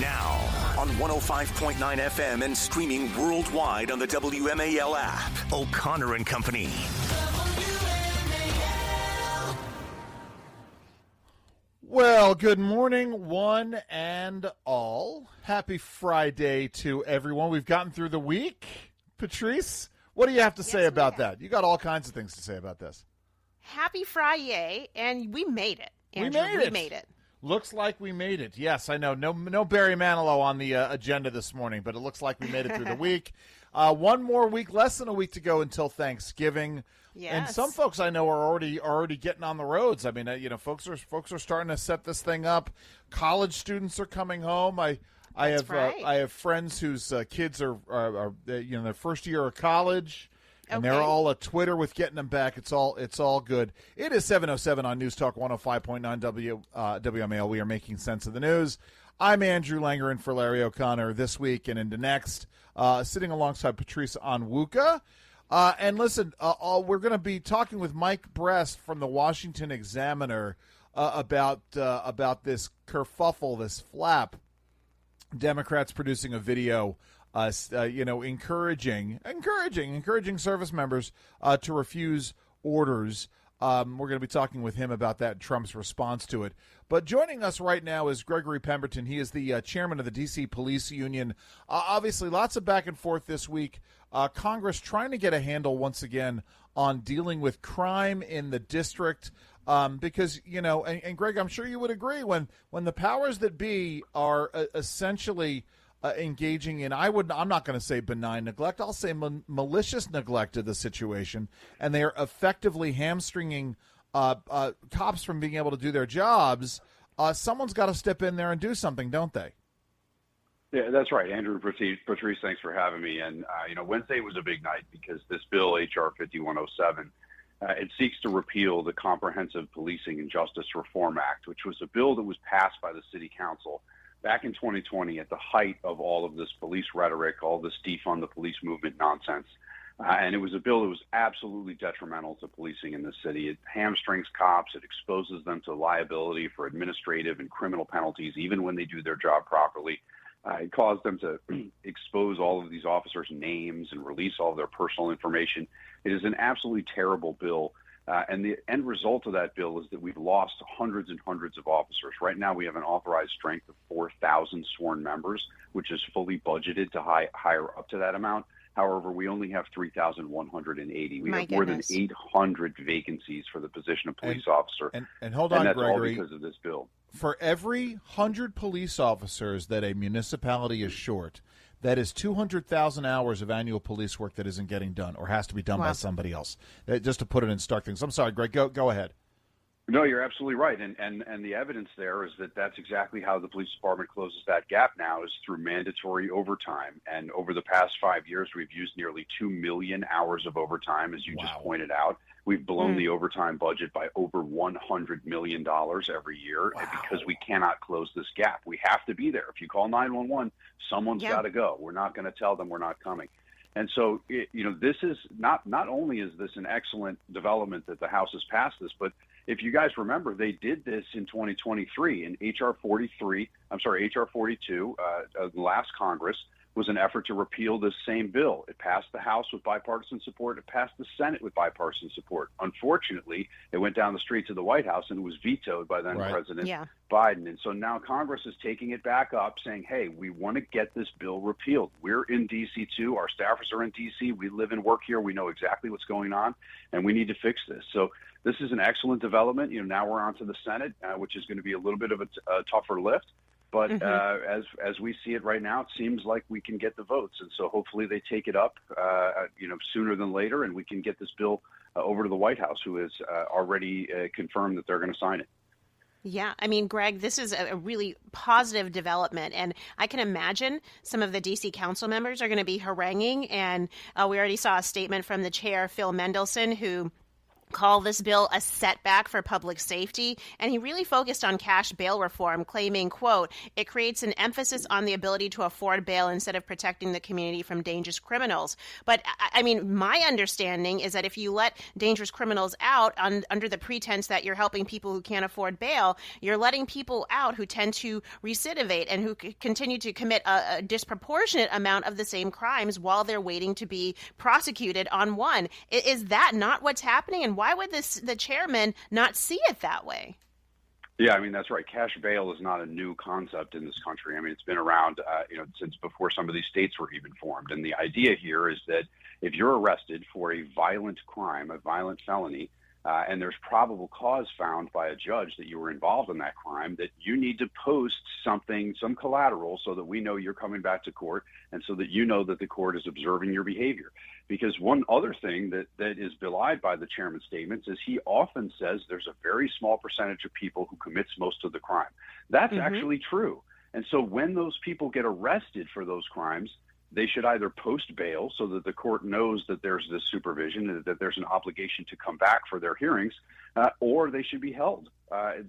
Now, on 105.9 FM and streaming worldwide on the WMAL app. O'Connor and Company. Well, good morning, one and all. Happy Friday to everyone. We've gotten through the week. Patrice, what do you have to say about that? You got all kinds of things to say about this. Happy Friday, and we made it, Andrew. We made it. Looks like we made it. Yes, I know. No Barry Manilow on the agenda this morning, but it looks like we made it through the week. One more week, less than a week to go until Thanksgiving. Yes. And some folks I know are already getting on the roads. I mean, folks are starting to set this thing up. College students are coming home. I have friends whose kids are their first year of college. And they're all at Twitter with getting them back. It's all good. It is 7:07 on News Talk 105.9 WMAL. We are making sense of the news. I'm Andrew Langer in for Larry O'Connor this week and into next, sitting alongside Patrice Onwuka. And listen, we're going to be talking with Mike Brest from the Washington Examiner about this kerfuffle, this flap. Democrats producing a video encouraging service members to refuse orders. We're going to be talking with him about that, Trump's response to it. But joining us right now is Greggory Pemberton. He is the chairman of the D.C. Police Union. Obviously, lots of back and forth this week. Congress trying to get a handle once again on dealing with crime in the district. Because, and Greg, I'm sure you would agree, when the powers that be are essentially engaging in, I'm not going to say benign neglect, I'll say malicious neglect of the situation, and they are effectively hamstringing cops from being able to do their jobs, someone's got to step in there and do something, don't they? Yeah, that's right. Andrew, Patrice, thanks for having me. And, Wednesday was a big night because this bill, H.R. 5107, it seeks to repeal the Comprehensive Policing and Justice Reform Act, which was a bill that was passed by the City Council back in 2020 at the height of all of this police rhetoric, all this defund the police movement nonsense. And it was a bill that was absolutely detrimental to policing in the city. It hamstrings cops. It exposes them to liability for administrative and criminal penalties, even when they do their job properly. It caused them to expose all of these officers' names and release all of their personal information. It is an absolutely terrible bill. And the end result of that bill is that we've lost hundreds and hundreds of officers. Right now, we have an authorized strength of 4,000 sworn members, which is fully budgeted to hire up to that amount. However, we only have 3,180. We have more than 800 vacancies for the position of police officer. And hold on, that's Gregory. all because of this bill. For every 100 police officers that a municipality is short, that is 200,000 hours of annual police work that isn't getting done or has to be done by somebody else. Just to put it in stark things. I'm sorry, Greg, go ahead. No, you're absolutely right. And the evidence there is that that's exactly how the police department closes that gap now, is through mandatory overtime. And over the past 5 years, we've used nearly 2 million hours of overtime, as you just pointed out. We've blown the overtime budget by over $100 million every year because we cannot close this gap. We have to be there. If you call 911, someone's got to go. We're not going to tell them we're not coming. And so, this is not only is this an excellent development that the House has passed this, but if you guys remember, they did this in 2023 in H.R. 42, the last Congress, was an effort to repeal this same bill. It passed the House with bipartisan support. It passed the Senate with bipartisan support. Unfortunately, it went down the street to the White House and it was vetoed by then President Biden. And so now Congress is taking it back up, saying, hey, we want to get this bill repealed. We're in D.C. too. Our staffers are in D.C. We live and work here. We know exactly what's going on, and we need to fix this. So this is an excellent development. Now we're on to the Senate, which is going to be a little bit of a tougher lift. But as we see it right now, it seems like we can get the votes. And so hopefully they take it up, sooner than later, and we can get this bill over to the White House, who has already confirmed that they're going to sign it. Yeah, I mean, Greg, this is a really positive development, and I can imagine some of the D.C. council members are going to be haranguing, and we already saw a statement from the chair, Phil Mendelson, who call this bill a setback for public safety, and he really focused on cash bail reform, claiming, quote, it creates an emphasis on the ability to afford bail instead of protecting the community from dangerous criminals. But, I mean, my understanding is that if you let dangerous criminals out under the pretense that you're helping people who can't afford bail, you're letting people out who tend to recidivate and who continue to commit a disproportionate amount of the same crimes while they're waiting to be prosecuted on one. Is that not what's happening? And why would the chairman not see it that way? Yeah, I mean, that's right. Cash bail is not a new concept in this country. I mean, it's been around, since before some of these states were even formed. And the idea here is that if you're arrested for a violent crime, a violent felony, and there's probable cause found by a judge that you were involved in that crime, that you need to post something, some collateral, so that we know you're coming back to court and so that you know that the court is observing your behavior. Because one other thing that is belied by the chairman's statements is he often says there's a very small percentage of people who commits most of the crime. That's actually true. And so when those people get arrested for those crimes, they should either post bail so that the court knows that there's this supervision and that there's an obligation to come back for their hearings, or they should be held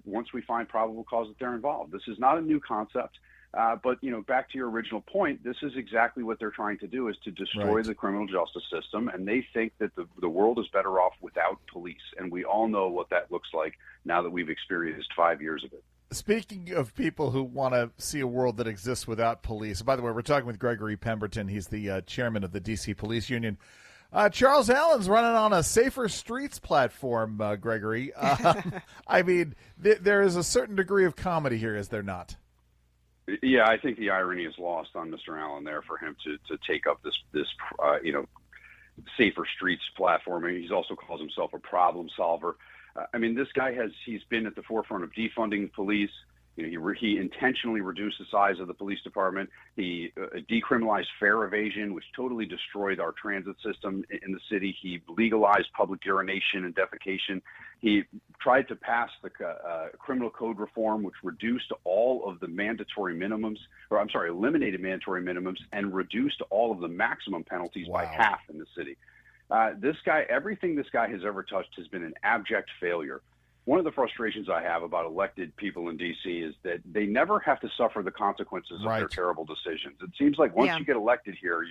once we find probable cause that they're involved. This is not a new concept, but back to your original point, this is exactly what they're trying to do, is to destroy the criminal justice system, and they think that the world is better off without police, and we all know what that looks like now that we've experienced 5 years of it. Speaking of people who want to see a world that exists without police, by the way, we're talking with Greggory Pemberton. He's the chairman of the D.C. Police Union. Charles Allen's running on a Safer Streets platform, Gregory. I mean, there is a certain degree of comedy here, is there not? Yeah, I think the irony is lost on Mr. Allen there for him to take up this Safer Streets platform. I mean, he also calls himself a problem solver. I mean, this guy he's been at the forefront of defunding police. He intentionally reduced the size of the police department. He decriminalized fare evasion, which totally destroyed our transit system in the city. He legalized public urination and defecation. He tried to pass the criminal code reform, which reduced eliminated mandatory minimums and reduced all of the maximum penalties by half in the city. Everything this guy has ever touched has been an abject failure. One of the frustrations I have about elected people in D.C. is that they never have to suffer the consequences of their terrible decisions. It seems like once you get elected here,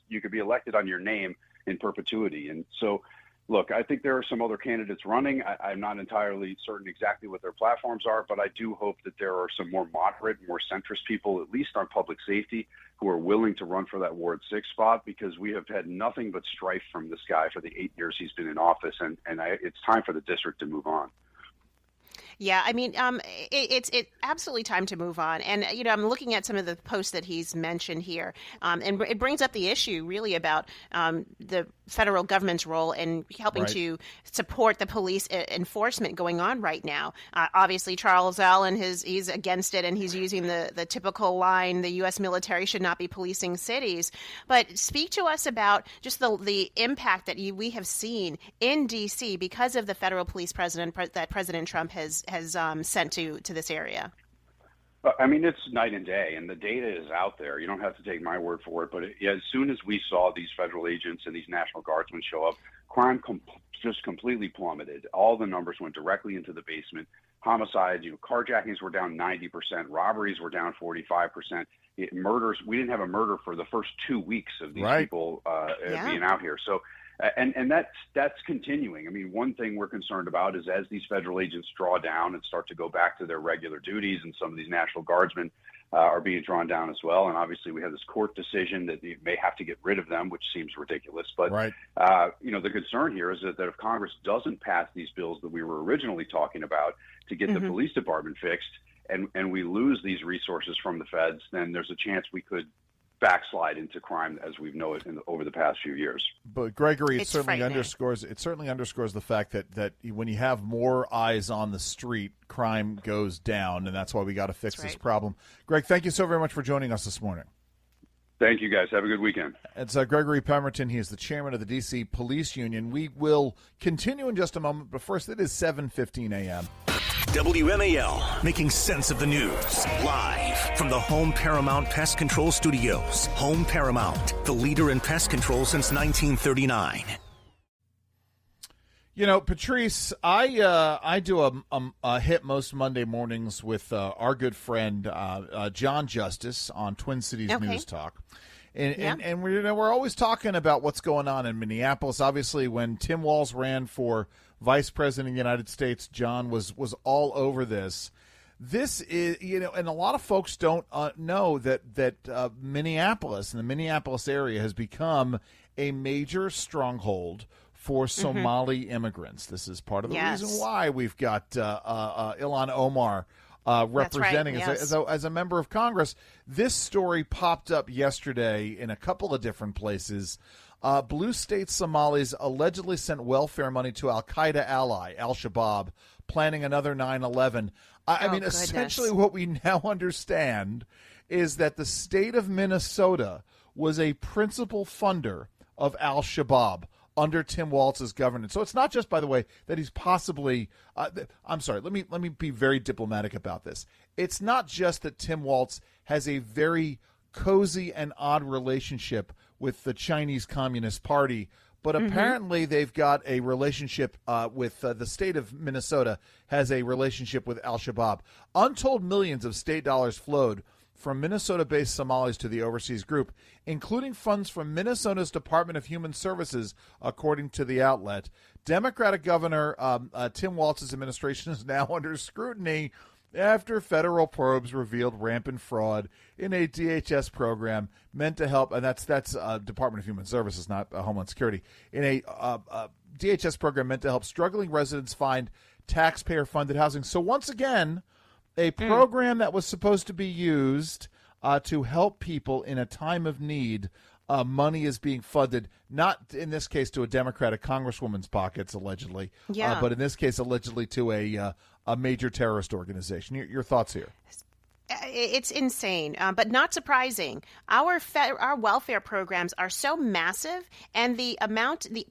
you could be elected on your name in perpetuity. And so, look, I think there are some other candidates running. I'm not entirely certain exactly what their platforms are, but I do hope that there are some more moderate, more centrist people, at least on public safety, who are willing to run for that Ward 6 spot, because we have had nothing but strife from this guy for the 8 years he's been in office, and it's time for the district to move on. Yeah, I mean, it's absolutely time to move on. And, I'm looking at some of the posts that he's mentioned here, and it brings up the issue really about the federal government's role in helping to support the police enforcement going on right now. Obviously, Charles Allen, he's against it, and he's using the typical line, the U.S. military should not be policing cities. But speak to us about just the impact that we have seen in D.C. because of the federal police that President Trump has sent to this area. I mean, it's night and day, and the data is out there. You don't have to take my word for it, but as soon as we saw these federal agents and these National Guardsmen show up, crime just completely plummeted. All the numbers went directly into the basement. Homicides, carjackings were down 90%, robberies were down 45%. Murders, we didn't have a murder for the first 2 weeks of these people being out here. So. And that's continuing. I mean, one thing we're concerned about is as these federal agents draw down and start to go back to their regular duties, and some of these National Guardsmen are being drawn down as well. And obviously we have this court decision that you may have to get rid of them, which seems ridiculous. But, the concern here is that if Congress doesn't pass these bills that we were originally talking about to get the police department fixed, and we lose these resources from the feds, then there's a chance we could backslide into crime as we know it over the past few years. But Gregory, it certainly underscores the fact that when you have more eyes on the street, crime goes down, and that's why we got to fix this problem. Greg, thank you so very much for joining us this morning. Thank you, guys. Have a good weekend. It's Greggory Pemberton. He is the chairman of the D.C. Police Union. We will continue in just a moment, but first it is 7:15 a.m. WMAL, making sense of the news. Live from the Home Paramount Pest Control Studios. Home Paramount, the leader in pest control since 1939. You know, Patrice, I do a hit most Monday mornings with our good friend John Justice on Twin Cities News Talk. And we're always talking about what's going on in Minneapolis. Obviously, when Tim Walz ran for vice president of the United States, John was all over this. This is, and a lot of folks don't know that Minneapolis and the Minneapolis area has become a major stronghold for Somali immigrants. This is part of the reason why we've got Ilhan Omar representing as a member of Congress. This story popped up yesterday in a couple of different places. Blue state Somalis allegedly sent welfare money to al-Qaeda ally Al-Shabaab, planning another 9/11. I mean, essentially what we now understand is that the state of Minnesota was a principal funder of Al-Shabaab under Tim Walz's governance. So it's not just, by the way, that he's possibly I'm sorry, let me be very diplomatic about this. It's not just that Tim Walz has a very cozy and odd relationship with the Chinese Communist Party, but apparently they've got a relationship with the state of Minnesota has a relationship with Al-Shabaab. Untold millions of state dollars flowed from Minnesota-based Somalis to the overseas group, including funds from Minnesota's Department of Human Services, according to the outlet. Democratic Governor Tim Walz's administration is now under scrutiny after federal probes revealed rampant fraud in a DHS program meant to help, and that's Department of Human Services, not Homeland Security, in a DHS program meant to help struggling residents find taxpayer-funded housing. So once again, a program that was supposed to be used to help people in a time of need, money is being funded, not in this case to a Democratic congresswoman's pockets, allegedly, but in this case, allegedly to a major terrorist organization. Your thoughts here? It's insane, but not surprising. Our welfare programs are so massive, and the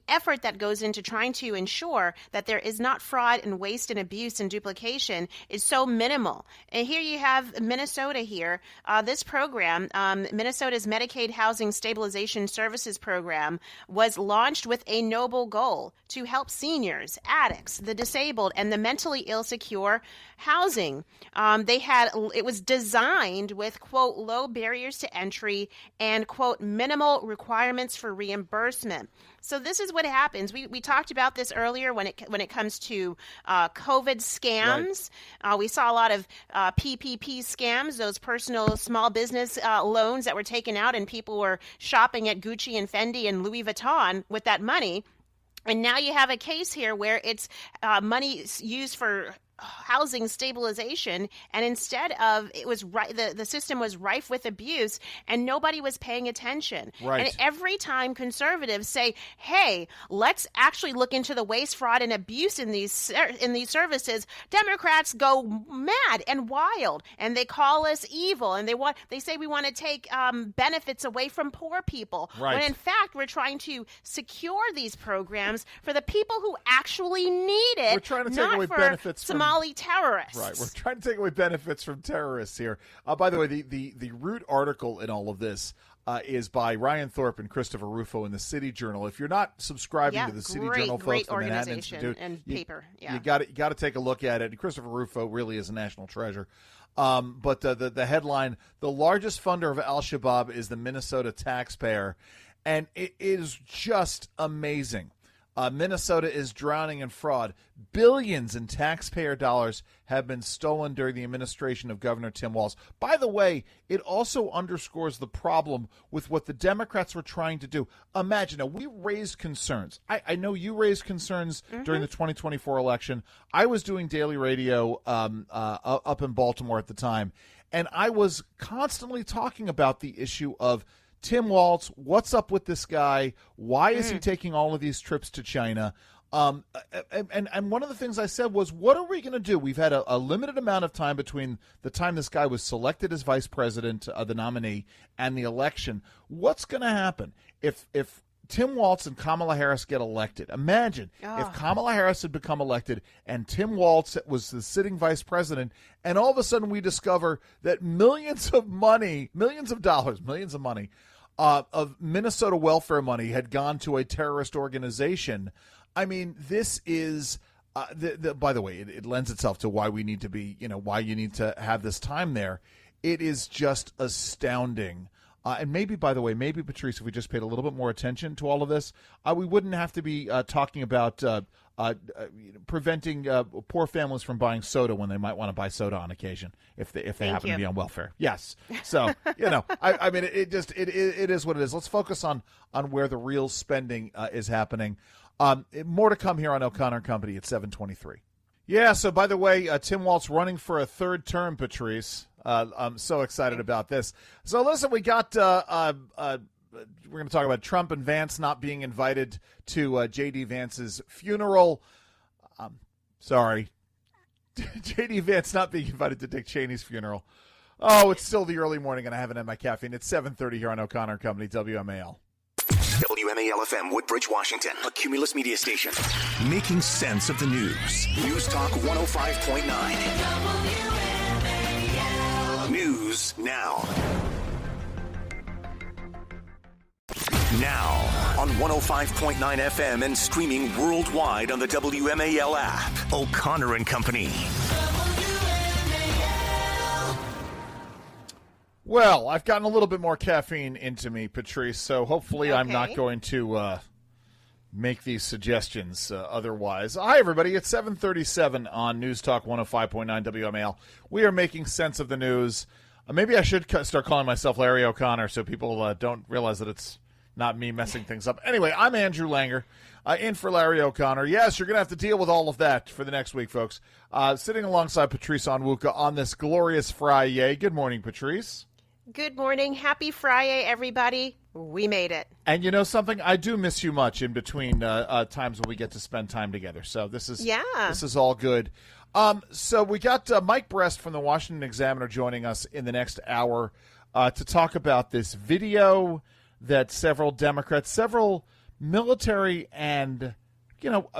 effort that goes into trying to ensure that there is not fraud and waste and abuse and duplication is so minimal. And here you have Minnesota here. This program, Minnesota's Medicaid Housing Stabilization Services Program, was launched with a noble goal to help seniors, addicts, the disabled, and the mentally ill secure housing. It was designed with, quote, low barriers to entry and, quote, minimal requirements for reimbursement. So this is what happens. We talked about this earlier when it comes to COVID scams. Right. We saw a lot of PPP scams, those personal small business loans that were taken out, and people were shopping at Gucci and Fendi and Louis Vuitton with that money. And now you have a case here where it's money used for housing stabilization, and instead of the system was rife with abuse, and nobody was paying attention. Right. And every time conservatives say, "Hey, let's actually look into the waste, fraud, and abuse in these services," Democrats go mad and wild, and they call us evil, and they say we want to take benefits away from poor people. Right. When in fact we're trying to secure these programs for the people who actually need it. We're trying to take away benefits from Somali terrorists. Right, we're trying to take away benefits from terrorists here. By the way, the root article in all of this is by Ryan Thorpe and Christopher Rufo in the City Journal. If you're not subscribing to the City Journal, folks, the Manhattan Institute, and paper, you got to take a look at it. And Christopher Rufo really is a national treasure. But the headline: the largest funder of Al-Shabaab is the Minnesota taxpayer, and it is just amazing. Minnesota is drowning in fraud. Billions in taxpayer dollars have been stolen during the administration of Governor Tim Walz. By the way, it also underscores the problem with what the Democrats were trying to do. Imagine, now, we raised concerns. I know you raised concerns during the 2024 election. I was doing daily radio up in Baltimore at the time, and I was constantly talking about the issue of Tim Walz, what's up with this guy? Why is he taking all of these trips to China? And one of the things I said was, what are we going to do? We've had a limited amount of time between the time this guy was selected as vice president, the nominee, and the election. What's going to happen if Tim Walz and Kamala Harris get elected? Imagine if Kamala Harris had become elected and Tim Walz was the sitting vice president, and all of a sudden we discover that millions of money of Minnesota welfare money had gone to a terrorist organization. I mean, this is. By the way, it lends itself to why we need to be, why you need to have this time there. It is just astounding. And maybe, by the way, Patrice, if we just paid a little bit more attention to all of this, we wouldn't have to be talking about preventing poor families from buying soda when they might want to buy soda on occasion if they happen to be on welfare. Yes. So, I mean, it is what it is. Let's focus on where the real spending is happening. More to come here on O'Connor & Company at 7:23. Yeah, so by the way, Tim Walz running for a third term, Patrice. I'm so excited about this. So listen, we got we're going to talk about Trump and Vance not being invited to J.D. Vance's funeral. Sorry. J.D. Vance not being invited to Dick Cheney's funeral. Oh, it's still the early morning and I haven't had my caffeine. It's 7:30 here on O'Connor & Company, WMAL. WMAL-FM, Woodbridge, Washington, a Cumulus media station. Making sense of the news. News Talk 105.9. News now. Now on 105.9 FM and streaming worldwide on the WMAL app. O'Connor & Company. Well, I've gotten a little bit more caffeine into me, Patrice, so hopefully I'm not going to make these suggestions otherwise. Hi, everybody. It's 7:37 on News Talk 105.9 WMAL. We are making sense of the news. Maybe I should start calling myself Larry O'Connor so people don't realize that it's not me messing things up. Anyway, I'm Andrew Langer, in for Larry O'Connor. Yes, you're going to have to deal with all of that for the next week, folks. Sitting alongside Patrice Onwuka on this glorious Friday. Good morning, Patrice. Good morning. Happy Friday, everybody. We made it. And you know something? I do miss you much in between times when we get to spend time together. So this is all good. So we got Mike Brest from the Washington Examiner joining us in the next hour to talk about this video that several Democrats, several military and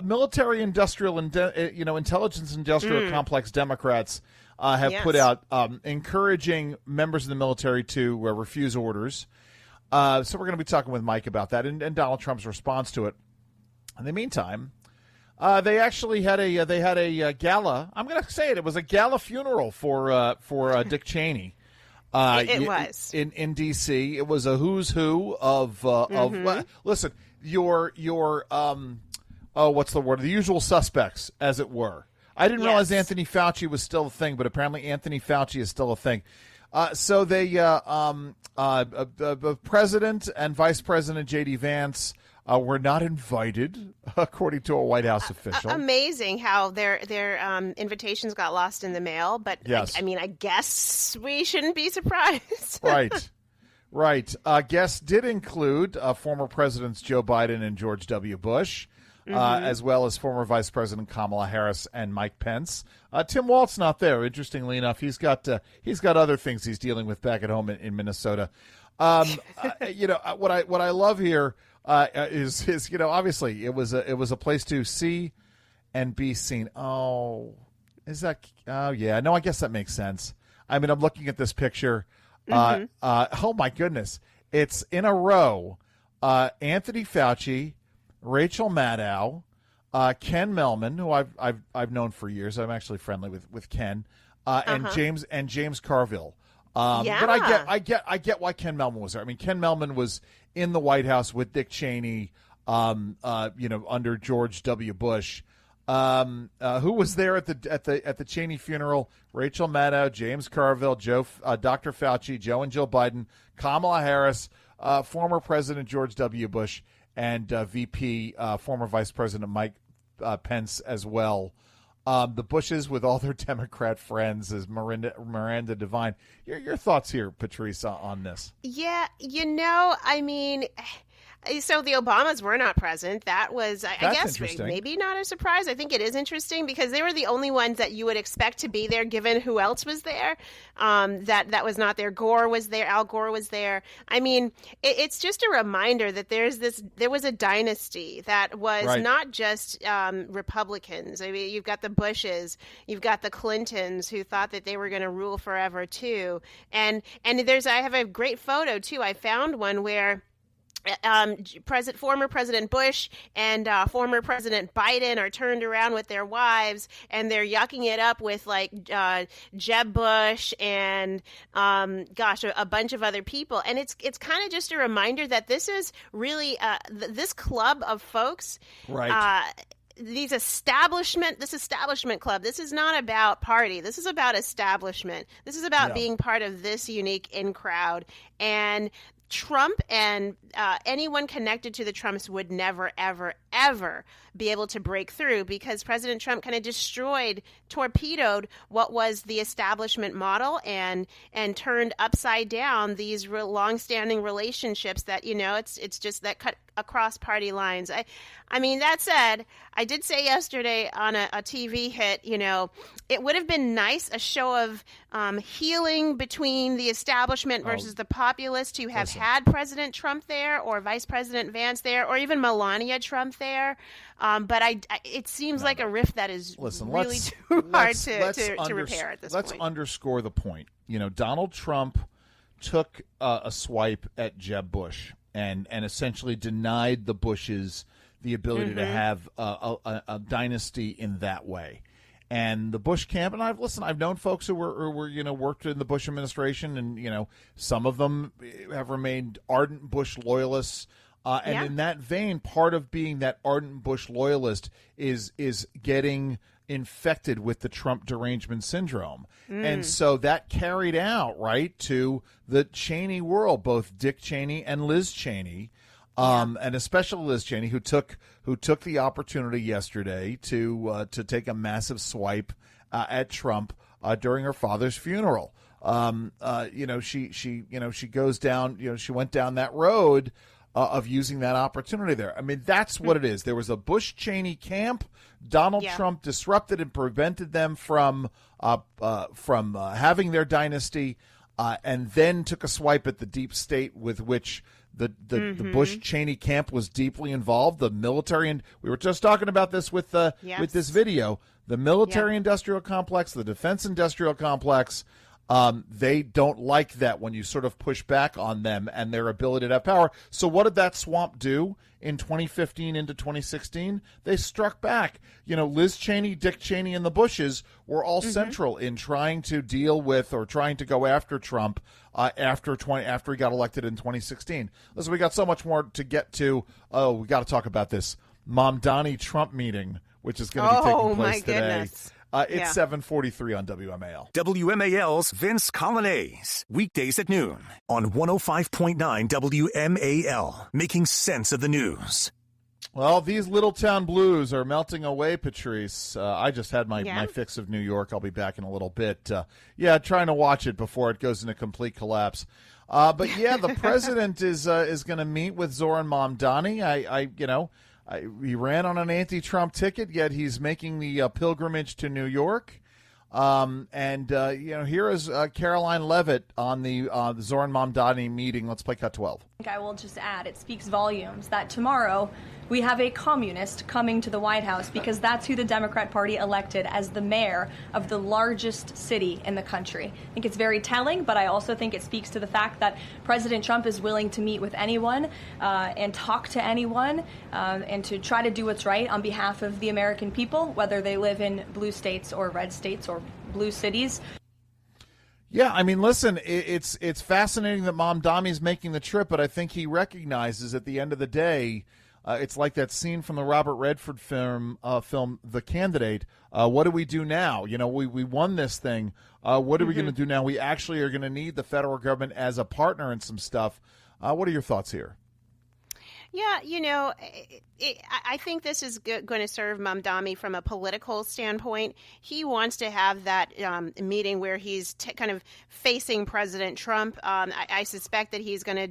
military industrial and intelligence industrial complex Democrats have put out, encouraging members of the military to refuse orders. So we're going to be talking with Mike about that and Donald Trump's response to it. In the meantime, they actually had a gala. I'm going to say it. It was a gala funeral for Dick Cheney. It was in D.C. It was a who's who of listen, your what's the word? The usual suspects, as it were. I didn't realize Anthony Fauci was still a thing, but apparently Anthony Fauci is still a thing. So they, President and Vice President J.D. Vance were not invited, according to a White House official. Amazing how their invitations got lost in the mail, but yes. I guess we shouldn't be surprised. Right. Guests did include former Presidents Joe Biden and George W. Bush. As well as former Vice President Kamala Harris and Mike Pence. Tim Walz not there. Interestingly enough, he's got other things he's dealing with back at home in Minnesota. What I love here is obviously it was a place to see and be seen. Oh, is that? Oh yeah, no, I guess that makes sense. I mean, I'm looking at this picture. Oh my goodness, it's in a row. Anthony Fauci, Rachel Maddow, Ken Mellman, who I've known for years. I'm actually friendly with Ken, and James Carville. But I get why Ken Mellman was there. I mean, Ken Mellman was in the White House with Dick Cheney, under George W. Bush. Who was there at the Cheney funeral? Rachel Maddow, James Carville, Dr. Fauci, Joe and Jill Biden, Kamala Harris, former President George W. Bush, and VP, former Vice President Mike Pence as well. The Bushes with all their Democrat friends is Miranda Devine. Your thoughts here, Patrice, on this? Yeah, so the Obamas were not present. That was, I guess, maybe not a surprise. I think it is interesting because they were the only ones that you would expect to be there, given who else was there. That was not there. Gore was there. Al Gore was there. I mean, it's just a reminder that there was a dynasty that was not just Republicans. I mean, you've got the Bushes, you've got the Clintons who thought that they were going to rule forever too. And I have a great photo too. I found one where former President Bush and former President Biden are turned around with their wives, and they're yucking it up with like Jeb Bush and a bunch of other people. And it's kind of just a reminder that this is really this club of folks. Right. This establishment club. This is not about party. This is about establishment. This is about being part of this unique in crowd. And Trump and anyone connected to the Trumps would never, ever, ever be able to break through, because President Trump kind of torpedoed what was the establishment model and turned upside down these longstanding relationships that, it's just that cut across party lines. I mean, that said, I did say yesterday on a TV hit, it would have been nice, a show of healing between the establishment versus the populace to have had President Trump there, or Vice President Vance there, or even Melania Trump there. But it seems like a rift that is really too hard to repair at this point. Let's underscore the point. Donald Trump took a swipe at Jeb Bush and essentially denied the Bushes the ability to have a dynasty in that way. And the Bush camp, and I've known folks who were worked in the Bush administration, and some of them have remained ardent Bush loyalists. And in that vein, part of being that ardent Bush loyalist is getting infected with the Trump derangement syndrome. And so that carried out, right, to the Cheney world, both Dick Cheney and Liz Cheney, and especially Liz Cheney, who took the opportunity yesterday to take a massive swipe at Trump during her father's funeral. She goes down, she went down that road of using that opportunity there. I mean, that's what it is. There was a Bush-Cheney camp. Donald Trump disrupted and prevented them from having their dynasty, and then took a swipe at the deep state with which the Bush-Cheney camp was deeply involved. The military, and we were just talking about this with this video. The military-industrial complex, the defense-industrial complex. They don't like that when you sort of push back on them and their ability to have power. So what did that swamp do in 2015 into 2016? They struck back. Liz Cheney, Dick Cheney, and the Bushes were all central in trying to deal with or trying to go after Trump after he got elected in 2016. Listen, we got so much more to get to. Oh, we got to talk about this Mamdani Trump meeting, which is going to be taking place today. Goodness. It's 7:43 on WMAL. WMAL's Vince Colonnese, weekdays at noon on 105.9 WMAL, making sense of the news. Well, these little town blues are melting away, Patrice. I just had my fix of New York. I'll be back in a little bit. Trying to watch it before it goes into complete collapse. But the president is going to meet with Zoran Mamdani. He ran on an anti-Trump ticket, yet he's making the pilgrimage to New York. Here is Caroline Levitt on the Zoran Mamdani meeting. Let's play cut 12. I will just add, it speaks volumes that tomorrow we have a communist coming to the White House, because that's who the Democrat Party elected as the mayor of the largest city in the country. I think it's very telling, but I also think it speaks to the fact that President Trump is willing to meet with anyone and talk to anyone and to try to do what's right on behalf of the American people, whether they live in blue states or red states or blue cities. Yeah, I mean, listen, it's fascinating that Mamdani's making the trip, but I think he recognizes at the end of the day, it's like that scene from the Robert Redford film The Candidate. What do we do now? We won this thing. What are we going to do now? We actually are going to need the federal government as a partner in some stuff. What are your thoughts here? Yeah, I think this is going to serve Mamdani from a political standpoint. He wants to have that meeting where he's kind of facing President Trump. I suspect that he's going to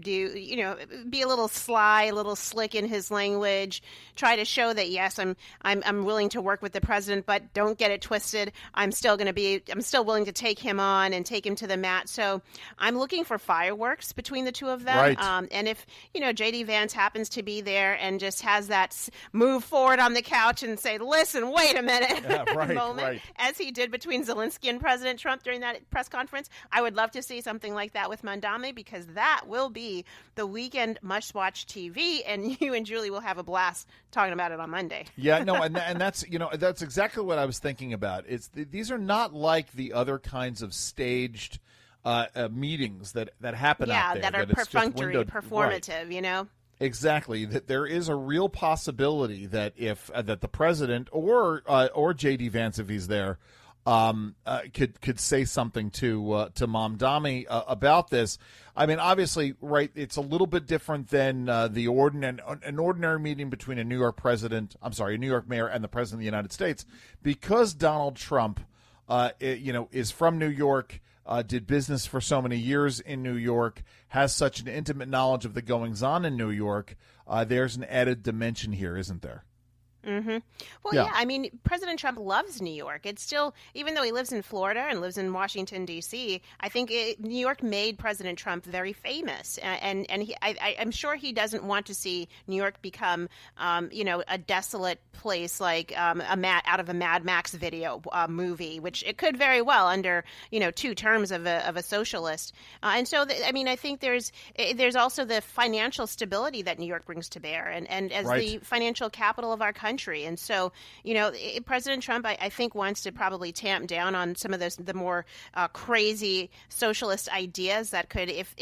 be a little sly, a little slick in his language, try to show that, yes, I'm willing to work with the president, but don't get it twisted. I'm still willing to take him on and take him to the mat. So I'm looking for fireworks between the two of them. Right. And if, J.D. Vance happens to be there and just has that move forward on the couch and say, listen, wait a minute moment, as he did between Zelensky and President Trump during that press conference. I would love to see something like that with Mamdani, because that will be the weekend must-watch TV, and you and Julie will have a blast talking about it on Monday. Yeah, no, and that's that's exactly what I was thinking about. These are not like the other kinds of staged meetings that happen out there. That are perfunctory, performative, right. Exactly. That there is a real possibility that if that the president or J.D. Vance, if he's there, could say something to Mamdani about this. I mean, obviously, right, it's a little bit different than an ordinary meeting between a New York mayor and the president of the United States, because Donald Trump, is from New York, did business for so many years in New York, has such an intimate knowledge of the goings-on in New York. There's an added dimension here, isn't there? Mm-hmm. Well, yeah. I mean, President Trump loves New York. It's still, even though he lives in Florida and lives in Washington, D.C., I think New York made President Trump very famous. And I'm sure he doesn't want to see New York become, a desolate place like out of a Mad Max movie, which it could very well under, 2 terms of a socialist. And so, I think there's also the financial stability that New York brings to bear. And as the financial capital of our country. And so, President Trump, I think, wants to probably tamp down on some of the more crazy socialist ideas that could, if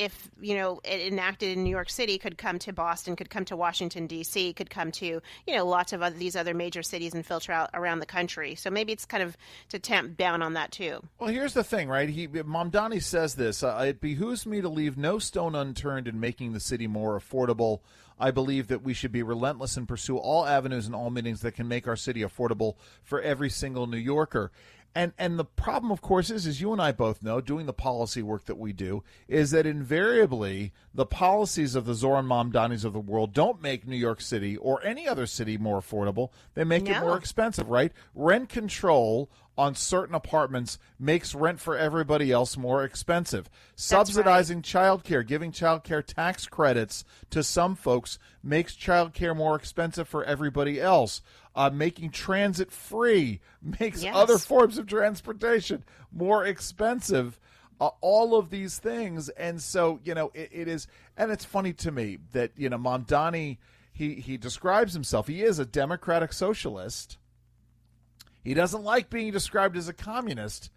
enacted in New York City, could come to Boston, could come to Washington, D.C., could come to, lots of these other major cities and filter out around the country. So maybe it's kind of to tamp down on that, too. Well, here's the thing, right? Mamdani says this, it behooves me to leave no stone unturned in making the city more affordable. I believe that we should be relentless and pursue all avenues and all meetings that can make our city affordable for every single New Yorker. And the problem, of course, is, as you and I both know, doing the policy work that we do, is that invariably the policies of the Zoran Mamdanis of the world don't make New York City or any other city more affordable. They make it more expensive, right? Rent control on certain apartments makes rent for everybody else more expensive. Subsidizing childcare, giving childcare tax credits to some folks makes childcare more expensive for everybody else. Making transit free makes other forms of transportation more expensive. All of these things. And so, it is, and it's funny to me that, Mamdani, he describes himself, he is a democratic socialist. He doesn't like being described as a communist,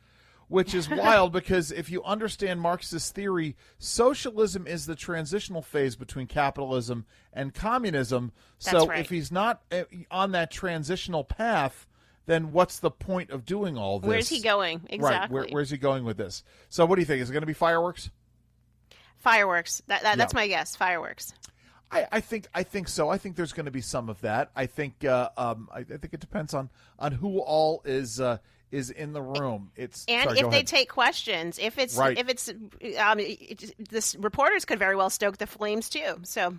which is wild because if you understand Marxist theory, socialism is the transitional phase between capitalism and communism. So if he's not on that transitional path, then what's the point of doing all this? Where's he going? Exactly. Right. Where's he going with this? So what do you think? Is it going to be fireworks? Fireworks. That's my guess. Fireworks. I think so. I think there's going to be some of that. I think it depends on who all is in the room. If they take questions, if this reporters could very well stoke the flames too. So.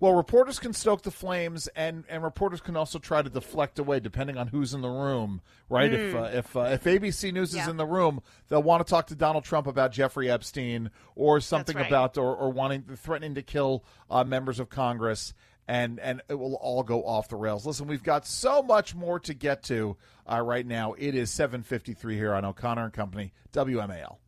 Well, reporters can stoke the flames, and reporters can also try to deflect away, depending on who's in the room, right? If ABC News is in the room, they'll want to talk to Donald Trump about Jeffrey Epstein or something about or threatening to kill members of Congress, and it will all go off the rails. Listen, we've got so much more to get to right now. It is 7:53 here on O'Connor and Company, WMAL.